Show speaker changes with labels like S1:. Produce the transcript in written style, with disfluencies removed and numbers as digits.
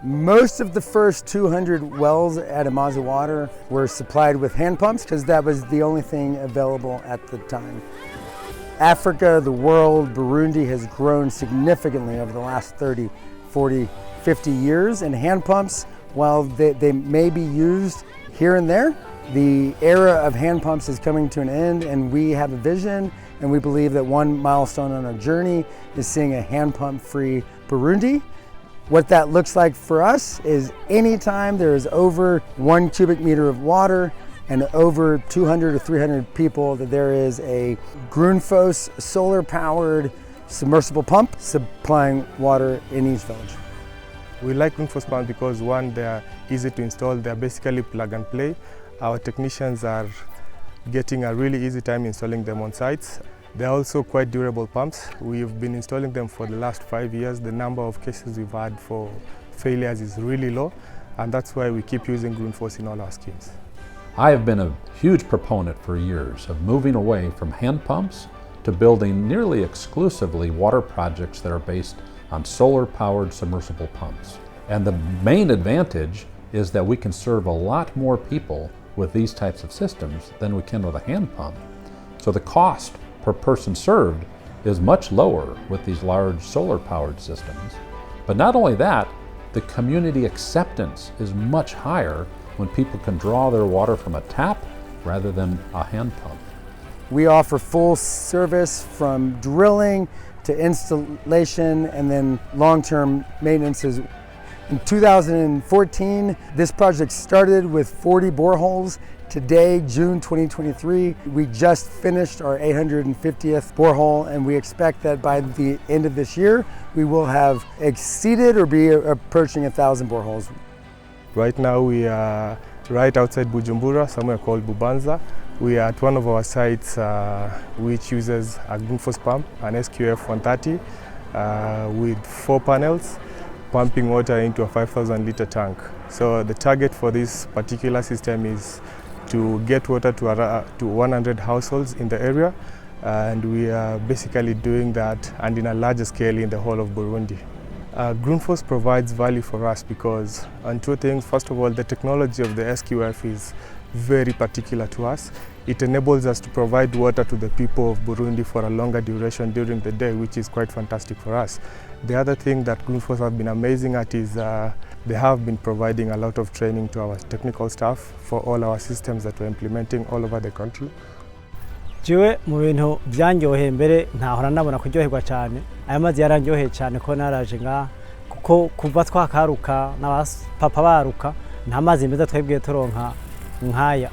S1: Most of the first 200 wells at Amazi Water were supplied with hand pumps because that was the only thing available at the time. Africa, the world, Burundi has grown significantly over the last 30, 40, 50 years, and hand pumps, while they may be used here and there, the era of hand pumps is coming to an end, and we have a vision, and we believe that one milestone on our journey is seeing a hand pump free Burundi. What that looks like for us is anytime there is over 1 cubic meter of water and over 200 or 300 people, that there is a Grundfos solar powered submersible pump supplying water in each village.
S2: We like Grundfos pumps because one, they are easy to install, they are basically plug and play. Our technicians are getting a really easy time installing them on sites. They're also quite durable pumps. We've been installing them for the last 5 years. The number of cases we've had for failures is really low, and that's why we keep using Grundfos in all our schemes.
S3: I have been a huge proponent for years of moving away from hand pumps to building nearly exclusively water projects that are based on solar-powered submersible pumps. And the main advantage is that we can serve a lot more people with these types of systems than we can with a hand pump. So the cost per person served is much lower with these large solar-powered systems. But not only that, the community acceptance is much higher when people can draw their water from a tap rather than a hand pump.
S1: We offer full service from drilling to installation and then long-term maintenance. In 2014, this project started with 40 boreholes. Today, June 2023, we just finished our 850th borehole, and we expect that by the end of this year, we will have exceeded or be approaching 1,000 boreholes.
S2: Right now we are right outside Bujumbura, somewhere called Bubanza. We are at one of our sites which uses a Grundfos pump, an SQF 130 with 4 panels, pumping water into a 5,000 litre tank. So the target for this particular system is to get water to 100 households in the area, and we are basically doing that and in a larger scale in the whole of Burundi. Grundfos provides value for us because on 2 things. First of all, the technology of the SQF is very particular to us. It enables us to provide water to the people of Burundi for a longer duration during the day, which is quite fantastic for us. The other thing that Grundfos have been amazing at is they have been providing a lot of training to our technical staff for all our systems that we're implementing all over the country.
S4: Jiwe mu bintu byanyoheye mbere ntahora nabona kuryoherwa cyane. Aya mazi yarandyoheye cyane ko naraje nga kuko kuva twakaruka n'abapapa baruka nta mazi meza twebwiye turonka nkaya.